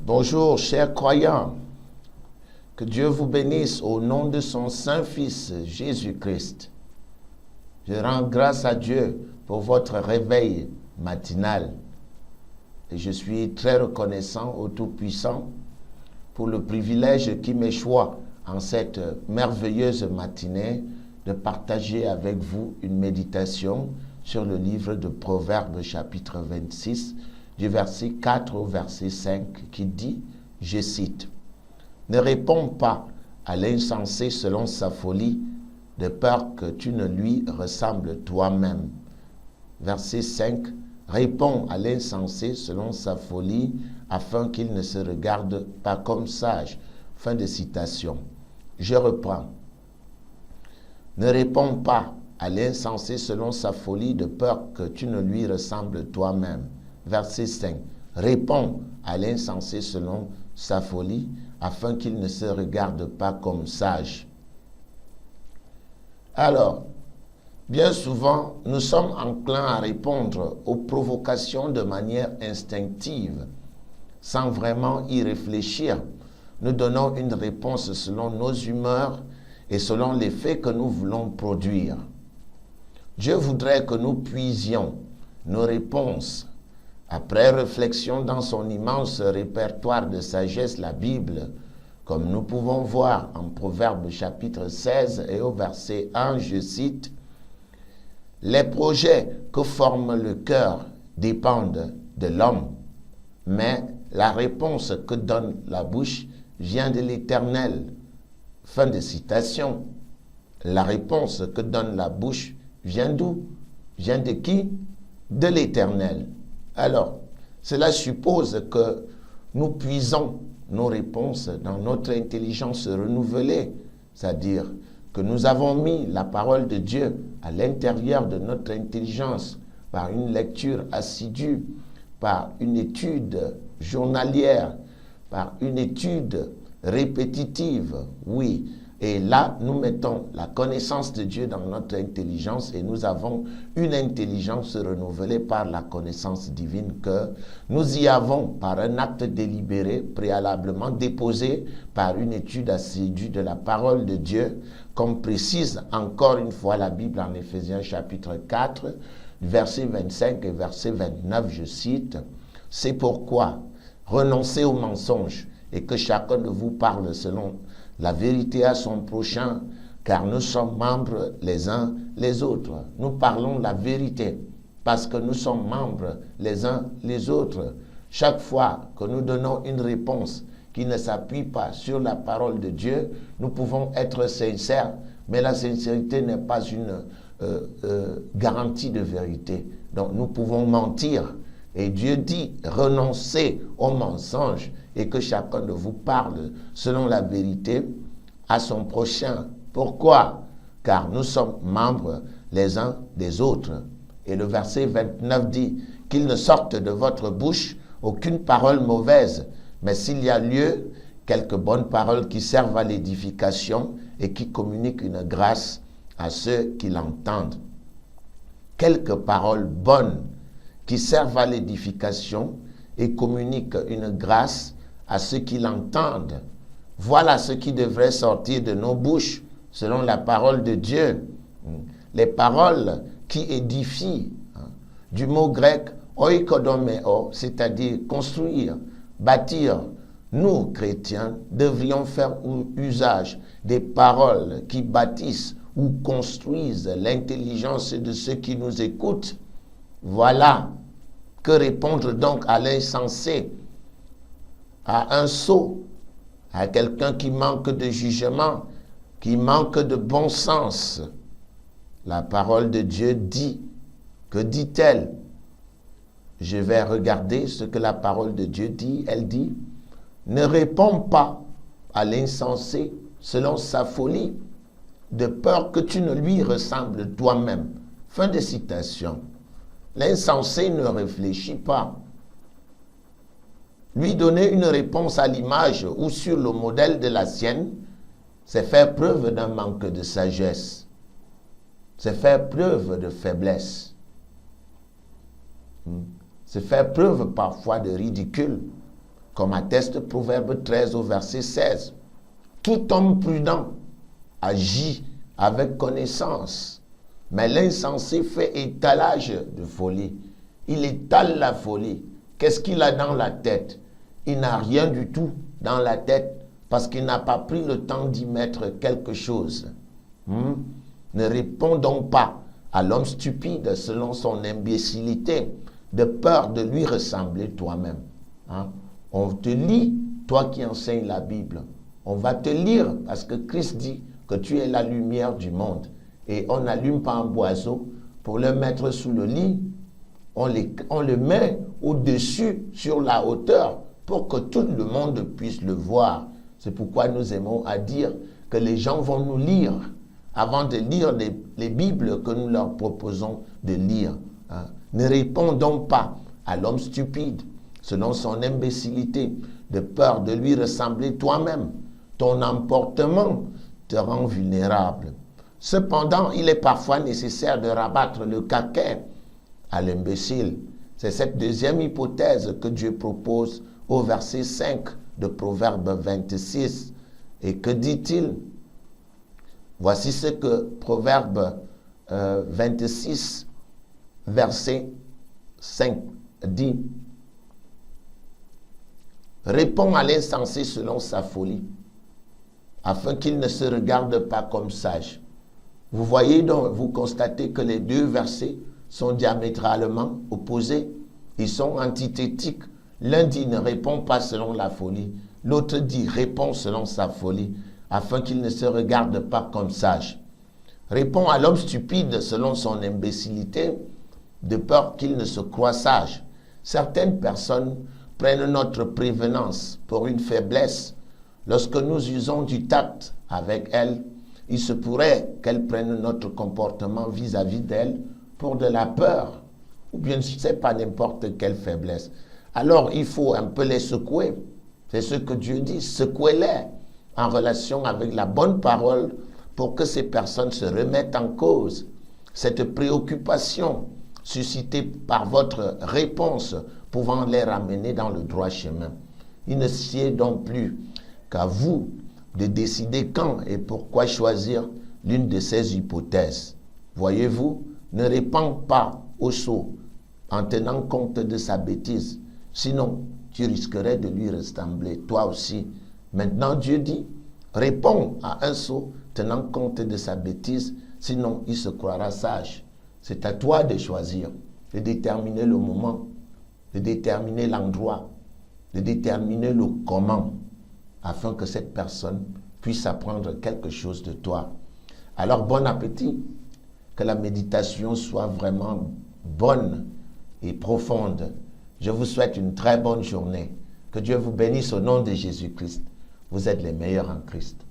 Bonjour, chers croyants. Que Dieu vous bénisse au nom de son Saint-Fils, Jésus-Christ. Je rends grâce à Dieu pour votre réveil matinal. Et je suis très reconnaissant au Tout-Puissant pour le privilège qui m'échoit en cette merveilleuse matinée de partager avec vous une méditation sur le livre de Proverbes chapitre 26 du verset 4 au verset 5 qui dit, je cite, « Ne réponds pas à l'insensé selon sa folie, de peur que tu ne lui ressembles toi-même. » Verset 5, « Réponds à l'insensé selon sa folie, afin qu'il ne se regarde pas comme sage. » Fin de citation. Je reprends. « Ne réponds pas à l'insensé selon sa folie, de peur que tu ne lui ressembles toi-même. » Verset 5. Réponds à l'insensé selon sa folie, afin qu'il ne se regarde pas comme sage. Alors, bien souvent, nous sommes enclins à répondre aux provocations de manière instinctive, sans vraiment y réfléchir. Nous donnons une réponse selon nos humeurs et selon l'effet que nous voulons produire. Dieu voudrait que nous puisions nos réponses après réflexion dans son immense répertoire de sagesse, la Bible, comme nous pouvons voir en Proverbes chapitre 16 et au verset 1, je cite, « Les projets que forme le cœur dépendent de l'homme, mais la réponse que donne la bouche vient de l'Éternel. » Fin de citation. La réponse que donne la bouche vient d'où? Vient de qui? De l'Éternel. Alors, cela suppose que nous puisons nos réponses dans notre intelligence renouvelée, c'est-à-dire que nous avons mis la parole de Dieu à l'intérieur de notre intelligence par une lecture assidue, par une étude journalière, par une étude répétitive, oui. Et là, nous mettons la connaissance de Dieu dans notre intelligence et nous avons une intelligence renouvelée par la connaissance divine que nous y avons par un acte délibéré, préalablement déposé par une étude assidue de la parole de Dieu, comme précise encore une fois la Bible en Éphésiens chapitre 4, verset 25 et verset 29, je cite, « C'est pourquoi renoncez au mensonge et que chacun de vous parle selon la vérité à son prochain, car nous sommes membres les uns les autres. » Nous parlons la vérité parce que nous sommes membres les uns les autres. Chaque fois que nous donnons une réponse qui ne s'appuie pas sur la parole de Dieu, nous pouvons être sincères, mais la sincérité n'est pas une garantie de vérité. Donc nous pouvons mentir. Et Dieu dit, renoncez au mensonge et que chacun de vous parle selon la vérité à son prochain. Pourquoi? Car nous sommes membres les uns des autres. Et le verset 29 dit, qu'il ne sorte de votre bouche aucune parole mauvaise, mais s'il y a lieu, quelques bonnes paroles qui servent à l'édification et qui communiquent une grâce à ceux qui l'entendent. Quelques paroles bonnes qui servent à l'édification et communiquent une grâce à ceux qui l'entendent. Voilà ce qui devrait sortir de nos bouches, selon la parole de Dieu. Les paroles qui édifient, du mot grec oikodomeo, c'est-à-dire construire, bâtir. Nous, chrétiens, devrions faire usage des paroles qui bâtissent ou construisent l'intelligence de ceux qui nous écoutent. Voilà. Que répondre donc à l'insensé, à un sot, à quelqu'un qui manque de jugement, qui manque de bon sens? La parole de Dieu dit, que dit-elle? Je vais regarder ce que la parole de Dieu dit. Elle dit, ne réponds pas à l'insensé selon sa folie, de peur que tu ne lui ressembles toi-même. Fin de citation. L'insensé ne réfléchit pas. Lui donner une réponse à l'image ou sur le modèle de la sienne, c'est faire preuve d'un manque de sagesse. C'est faire preuve de faiblesse. C'est faire preuve parfois de ridicule. comme atteste Proverbe 13 au verset 16. Tout homme prudent agit avec connaissance, mais l'insensé fait étalage de folie. Il étale la folie. Qu'est-ce qu'il a dans la tête? Il n'a rien du tout dans la tête parce qu'il n'a pas pris le temps d'y mettre quelque chose. Ne réponds donc pas à l'homme stupide selon son imbécilité, de peur de lui ressembler toi-même. On te lit, toi qui enseignes la Bible. On va te lire parce que Christ dit que tu es la lumière du monde. Et on n'allume pas un boiseau pour le mettre sous le lit. On le met au-dessus, sur la hauteur, pour que tout le monde puisse le voir. C'est pourquoi nous aimons à dire que les gens vont nous lire avant de lire les Bibles que nous leur proposons de lire. Ne réponds donc pas à l'homme stupide selon son imbécilité, de peur de lui ressembler toi-même. Ton emportement te rend vulnérable. Cependant, il est parfois nécessaire de rabattre le caquet à l'imbécile. C'est cette deuxième hypothèse que Dieu propose au verset 5 de Proverbe 26. Et que dit-il? Voici ce que Proverbe 26, verset 5 dit. Réponds à l'insensé selon sa folie, afin qu'il ne se regarde pas comme sage. Vous voyez donc, vous constatez que les deux versets sont diamétralement opposés. Ils sont antithétiques. L'un dit ne répond pas selon la folie. L'autre dit répond selon sa folie, afin qu'il ne se regarde pas comme sage. Réponds à l'homme stupide selon son imbécilité, de peur qu'il ne se croie sage. Certaines personnes prennent notre prévenance pour une faiblesse. Lorsque nous usons du tact avec elles, il se pourrait qu'elles prennent notre comportement vis-à-vis d'elles pour de la peur, ou bien je ne sais pas, n'importe quelle faiblesse. Alors il faut un peu les secouer. C'est ce que Dieu dit, secouez-les en relation avec la bonne parole pour que ces personnes se remettent en cause. Cette préoccupation suscitée par votre réponse pouvant les ramener dans le droit chemin. Il ne sied donc plus qu'à vous de décider quand et pourquoi choisir l'une de ces hypothèses. Voyez-vous, ne réponds pas au sot en tenant compte de sa bêtise, sinon tu risquerais de lui ressembler toi aussi. Maintenant Dieu dit, réponds à un sot tenant compte de sa bêtise, sinon il se croira sage. C'est à toi de choisir, de déterminer le moment, de déterminer l'endroit, de déterminer le comment, afin que cette personne puisse apprendre quelque chose de toi. Alors bon appétit, que la méditation soit vraiment bonne et profonde. Je vous souhaite une très bonne journée. Que Dieu vous bénisse au nom de Jésus-Christ. Vous êtes les meilleurs en Christ.